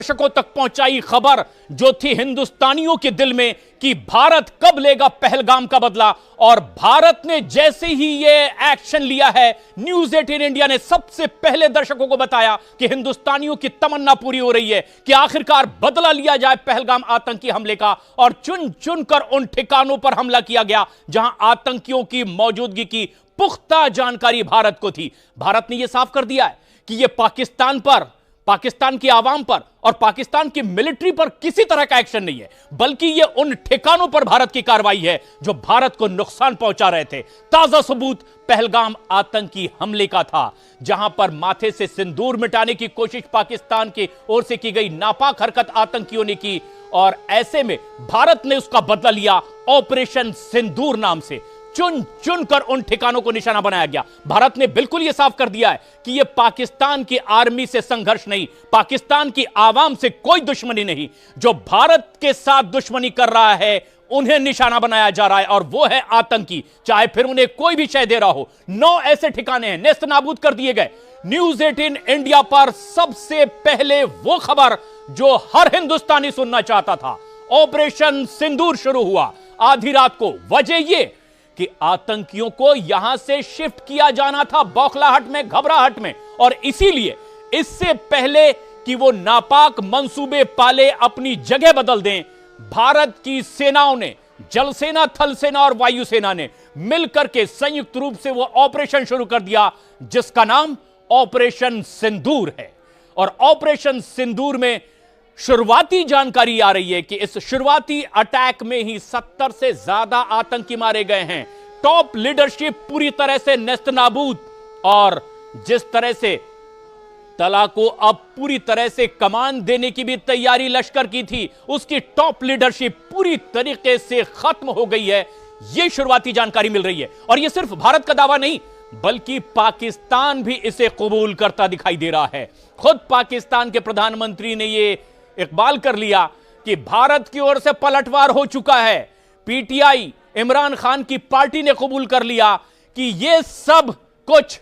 दर्शकों तक पहुंचाई खबर जो थी हिंदुस्तानियों के दिल में कि भारत कब लेगा पहलगाम का बदला। और भारत ने जैसे ही यह एक्शन लिया है, न्यूज 18 इंडिया ने सबसे पहले दर्शकों को बताया कि हिंदुस्तानियों की तमन्ना पूरी हो रही है कि आखिरकार बदला लिया जाए पहलगाम आतंकी हमले का। और चुन चुनकर उन ठिकानों पर हमला किया गया जहां आतंकियों की मौजूदगी की पुख्ता जानकारी भारत को थी। भारत ने यह साफ कर दिया है कि यह पाकिस्तान पर, पाकिस्तान की आवाम पर और पाकिस्तान की मिलिट्री पर किसी तरह का एक्शन नहीं है, बल्कि यह उन ठिकानों पर भारत की कार्रवाई है जो भारत को नुकसान पहुंचा रहे थे। ताजा सबूत पहलगाम आतंकी हमले का था, जहां पर माथे से सिंदूर मिटाने की कोशिश पाकिस्तान की ओर से की गई नापाक हरकत आतंकियों ने की। और ऐसे में भारत ने उसका बदला लिया ऑपरेशन सिंदूर नाम से। चुन चुनकर उन ठिकानों को निशाना बनाया गया। भारत ने बिल्कुल यह साफ कर दिया है कि यह पाकिस्तान की आर्मी से संघर्ष नहीं, पाकिस्तान की आवाम से कोई दुश्मनी नहीं। जो भारत के साथ दुश्मनी कर रहा है उन्हें निशाना बनाया जा रहा है, और वो है आतंकी, चाहे फिर उन्हें कोई भी शय दे रहा हो। 9 ऐसे ठिकाने हैं नेस्त नाबूद कर दिए गए। न्यूज 18 इंडिया पर सबसे पहले वो खबर जो हर हिंदुस्तानी सुनना चाहता था। ऑपरेशन सिंदूर शुरू हुआ आधी रात को। वजह यह कि आतंकियों को यहां से शिफ्ट किया जाना था, बौखलाहट में, घबराहट में। और इसीलिए इससे पहले कि वो नापाक मंसूबे पाले अपनी जगह बदल दें, भारत की सेनाओं ने, जल सेना, थल सेना और वायुसेना ने मिलकर के संयुक्त रूप से वो ऑपरेशन शुरू कर दिया जिसका नाम ऑपरेशन सिंदूर है। और ऑपरेशन सिंदूर में शुरुआती जानकारी आ रही है कि इस शुरुआती अटैक में ही 70 से ज्यादा आतंकी मारे गए हैं। टॉप लीडरशिप पूरी तरह से नेस्तनाबूद। और जिस तरह से तला को अब पूरी तरह से कमान देने की भी तैयारी लश्कर की थी, उसकी टॉप लीडरशिप पूरी तरीके से खत्म हो गई है, यह शुरुआती जानकारी मिल रही है। और यह सिर्फ भारत का दावा नहीं, बल्कि पाकिस्तान भी इसे कबूल करता दिखाई दे रहा है। खुद पाकिस्तान के प्रधानमंत्री ने यह इकबाल कर लिया कि भारत की ओर से पलटवार हो चुका है। पीटीआई, इमरान खान की पार्टी ने कबूल कर लिया कि यह सब कुछ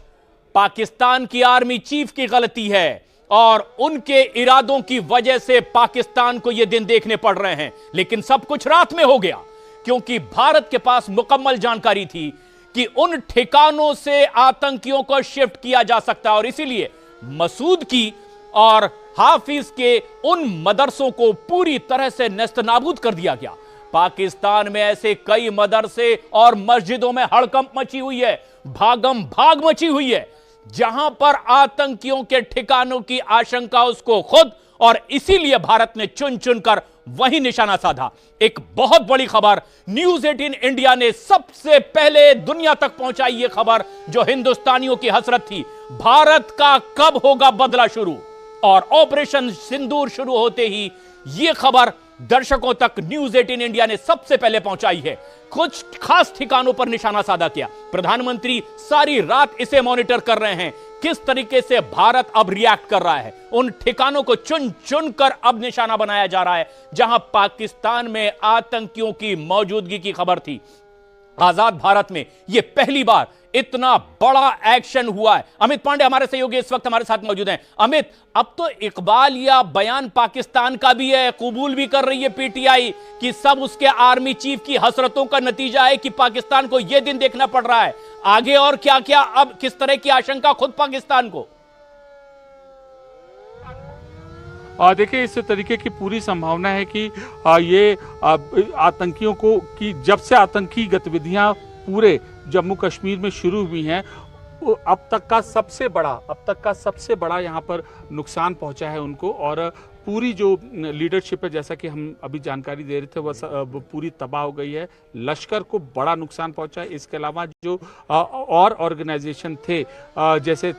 पाकिस्तान की आर्मी चीफ की गलती है और उनके इरादों की वजह से पाकिस्तान को यह दिन देखने पड़ रहे हैं। लेकिन सब कुछ रात में हो गया, क्योंकि भारत के पास मुकम्मल जानकारी थी कि उन ठिकानों से आतंकियों को शिफ्ट किया जा सकता है। और इसीलिए मसूद की और हाफिज के उन मदरसों को पूरी तरह से नेस्तनाबूद कर दिया गया। पाकिस्तान में ऐसे कई मदरसे और मस्जिदों में हड़कंप मची हुई है, भागम भाग मची हुई है, जहां पर आतंकियों के ठिकानों की आशंका उसको खुद, और इसीलिए भारत ने चुन चुनकर वही निशाना साधा। एक बहुत बड़ी खबर न्यूज 18 इंडिया ने सबसे पहले दुनिया तक पहुंचाई, यह खबर जो हिंदुस्तानियों की हसरत थी, भारत का कब होगा बदला शुरू। और ऑपरेशन सिंदूर शुरू होते ही यह खबर दर्शकों तक न्यूज 18 इंडिया ने सबसे पहले पहुंचाई है। कुछ खास ठिकानों पर निशाना साधा किया। प्रधानमंत्री सारी रात इसे मॉनिटर कर रहे हैं, किस तरीके से भारत अब रिएक्ट कर रहा है। उन ठिकानों को चुन चुनकर अब निशाना बनाया जा रहा है जहां पाकिस्तान में आतंकियों की मौजूदगी की खबर थी। आजाद भारत में यह पहली बार इतना बड़ा एक्शन हुआ है। अमित पांडे हमारे सहयोगी इस वक्त हमारे साथ मौजूद हैं। अमित, अब तो इकबाल या बयान पाकिस्तान का भी है, कबूल भी कर रही है पीटीआई कि सब उसके आर्मी चीफ की हसरतों का नतीजा है कि पाकिस्तान को यह दिन देखना पड़ रहा है। आगे और क्या क्या, अब किस तरह की आशंका खुद पाकिस्तान को? देखिए, इस तरीके की पूरी संभावना है कि ये आतंकियों को, कि जब से आतंकी गतिविधियां पूरे जम्मू कश्मीर में शुरू हुई हैं, अब तक का सबसे बड़ा यहाँ पर नुकसान पहुंचा है उनको। और पूरी जो लीडरशिप है, जैसा कि हम अभी जानकारी दे रहे थे, वह पूरी तबाह हो गई है। लश्कर को बड़ा नुकसान पहुंचा है। इसके अलावा जो और ऑर्गेनाइजेशन थे, जैसे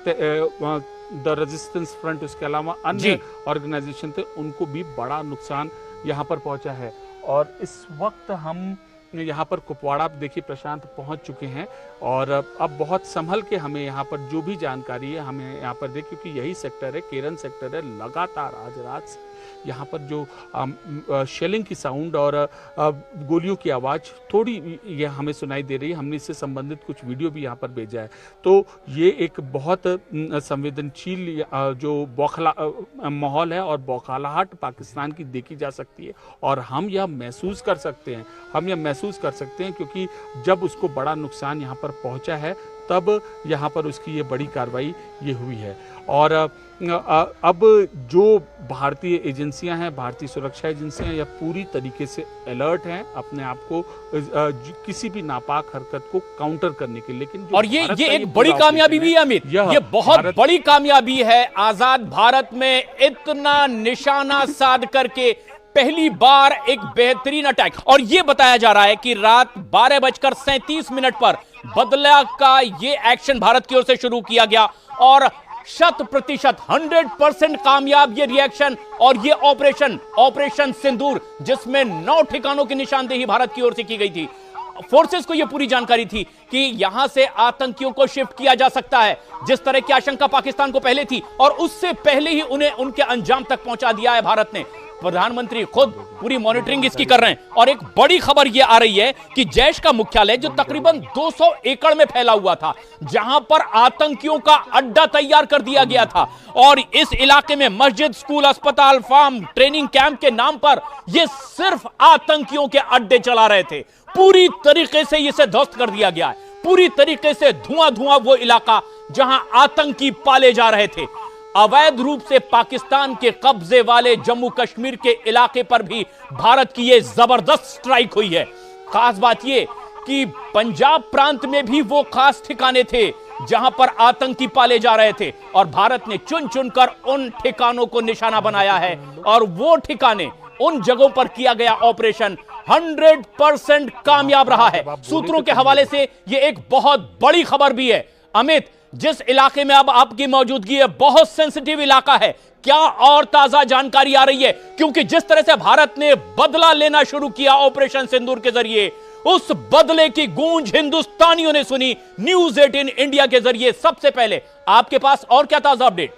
द रेजिस्टेंस फ्रंट, उसके अलावा अन्य ऑर्गेनाइजेशन थे, उनको भी बड़ा नुकसान यहाँ पर पहुंचा है। और इस वक्त हम यहाँ पर कुपवाड़ा, देखिए प्रशांत, पहुँच चुके हैं और अब बहुत संभल के हमें यहाँ पर जो भी जानकारी है हमें यहाँ पर दे, क्योंकि यही सेक्टर है, केरन सेक्टर है, लगातार आज रात यहाँ पर जो शेलिंग की साउंड और गोलियों की आवाज़ थोड़ी ये हमें सुनाई दे रही है। हमने इससे संबंधित कुछ वीडियो भी यहाँ पर भेजा है। तो ये एक बहुत संवेदनशील जो बौखला माहौल है और बौखलाहट पाकिस्तान की देखी जा सकती है, और हम यह महसूस कर सकते हैं क्योंकि जब उसको बड़ा नुकसान यहाँ पर पहुँचा है तब यहाँ पर उसकी ये बड़ी कार्रवाई ये हुई है। और अब जो भारतीय एजेंसियां हैं, भारतीय सुरक्षा एजेंसियां, यह पूरी तरीके से अलर्ट हैं अपने आप को किसी भी नापाक हरकत को काउंटर करने के लिए। लेकिन और ये एक बड़ी कामयाबी भी है अमित, ये बहुत बड़ी कामयाबी है। आजाद भारत में इतना निशाना साध करके पहली बार एक बेहतरीन अटैक, और यह बताया जा रहा है कि रात 12:37 पर बदला का ये एक्शन भारत की ओर से शुरू किया गया, और 100% 100% कामयाब ये रिएक्शन और ये ऑपरेशन सिंदूर, जिसमें 9 ठिकानों की निशानदेही भारत की ओर से की गई थी। फोर्सेस को यह पूरी जानकारी थी कि यहां से आतंकियों को शिफ्ट किया जा सकता है, जिस तरह की आशंका पाकिस्तान को पहले थी, और उससे पहले ही उन्हें उनके अंजाम तक पहुंचा दिया है भारत ने। प्रधानमंत्री खुद पूरी मॉनिटरिंग इसकी कर रहे हैं। और एक बड़ी खबर यह आ रही है कि जैश का मुख्यालय, जो तकरीबन 200 एकड़ में फैला हुआ था, जहां पर आतंकियों का अड्डा तैयार कर दिया गया था, और इस इलाके में मस्जिद, स्कूल, अस्पताल, फार्म, ट्रेनिंग कैंप के नाम पर यह सिर्फ आतंकियों के अड्डे चला रहे थे, पूरी तरीके से इसे ध्वस्त कर दिया गया है। पूरी तरीके से धुआं वो इलाका जहां आतंकी पाले जा रहे थे। अवैध रूप से पाकिस्तान के कब्जे वाले जम्मू कश्मीर के इलाके पर भी भारत की यह जबरदस्त स्ट्राइक हुई है। खास बात यह कि पंजाब प्रांत में भी वो खास ठिकाने थे जहां पर आतंकी पाले जा रहे थे, और भारत ने चुन चुनकर उन ठिकानों को निशाना बनाया है, और वो ठिकाने, उन जगहों पर किया गया ऑपरेशन 100% कामयाब रहा है। सूत्रों के हवाले से यह एक बहुत बड़ी खबर भी है। अमित, जिस इलाके में अब आपकी मौजूदगी है, बहुत सेंसिटिव इलाका है, क्या और ताजा जानकारी आ रही है? क्योंकि जिस तरह से भारत ने बदला लेना शुरू किया ऑपरेशन सिंदूर के जरिए, उस बदले की गूंज हिंदुस्तानियों ने सुनी न्यूज 18 इंडिया के जरिए सबसे पहले। आपके पास और क्या ताजा अपडेट?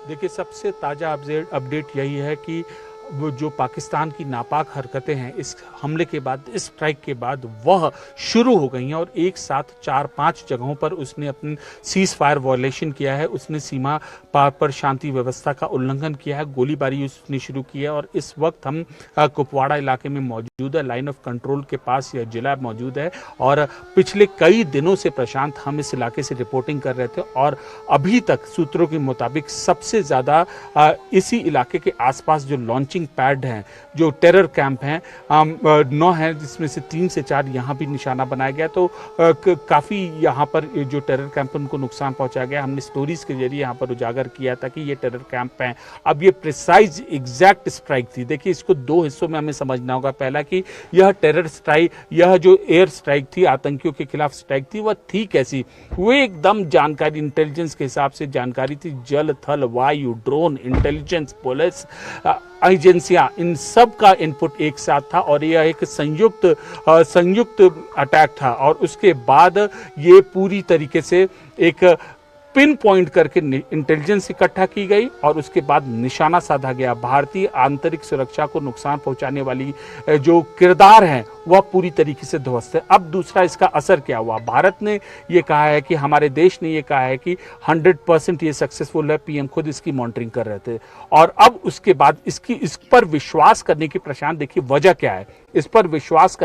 देखिए, सबसे ताजा अपडेट यही है कि वो जो पाकिस्तान की नापाक हरकतें हैं इस हमले के बाद, इस स्ट्राइक के बाद वह शुरू हो गई हैं, और एक साथ 4-5 जगहों पर उसने अपनी सीज फायर वायलेशन किया है। उसने सीमा पार पर शांति व्यवस्था का उल्लंघन किया है, गोलीबारी उसने शुरू की है। और इस वक्त हम कुपवाड़ा इलाके में मौजूद है, लाइन ऑफ कंट्रोल के पास यह जिला मौजूद है, और पिछले कई दिनों से प्रशांत हम इस इलाके से रिपोर्टिंग कर रहे थे, और अभी तक सूत्रों के मुताबिक सबसे ज्यादा इसी इलाके के आसपास जो लॉन्चिंग पैड हैं, जो टेरर कैंप हैं, 9 हैं, जिसमें से 3 से 4 यहाँ भी निशाना बनाया गया। तो काफ़ी यहाँ पर जो टेरर कैंप उनको नुकसान पहुँचा गया। हमने स्टोरीज के जरिए यहाँ पर उजागर किया था कि ये टेरर कैंप हैं। अब ये प्रिसाइज एग्जैक्ट स्ट्राइक थी। देखिए, इसको 2 हिस्सों में हमें समझना होगा। पहला कि यह टेरर स्ट्राइक, यह जो एयर स्ट्राइक थी, आतंकियों के खिलाफ स्ट्राइक थी, वह थी कैसी? वो एकदम जानकारी, इंटेलिजेंस के हिसाब से जानकारी थी। जल, थल, वायु, ड्रोन, इंटेलिजेंस, पुलिस एजेंसियां, इन सब का इनपुट एक साथ था, और यह एक संयुक्त अटैक था। और उसके बाद ये पूरी तरीके से एक पिन पॉइंट करके इंटेलिजेंस इकट्ठा की गई, और उसके बाद निशाना साधा गया। भारतीय आंतरिक सुरक्षा को नुकसान पहुंचाने वाली जो किरदार हैं वह पूरी तरीके से ध्वस्त है। अब दूसरा, इसका असर क्या हुआ? भारत ने ये कहा है कि, हमारे देश ने ये कहा है कि 100% ये सक्सेसफुल है। पीएम खुद इसकी मॉनिटरिंग कर रहे थे, और अब उसके बाद इस पर विश्वास करने की, प्रशांत देखिए वजह क्या है, इस पर विश्वास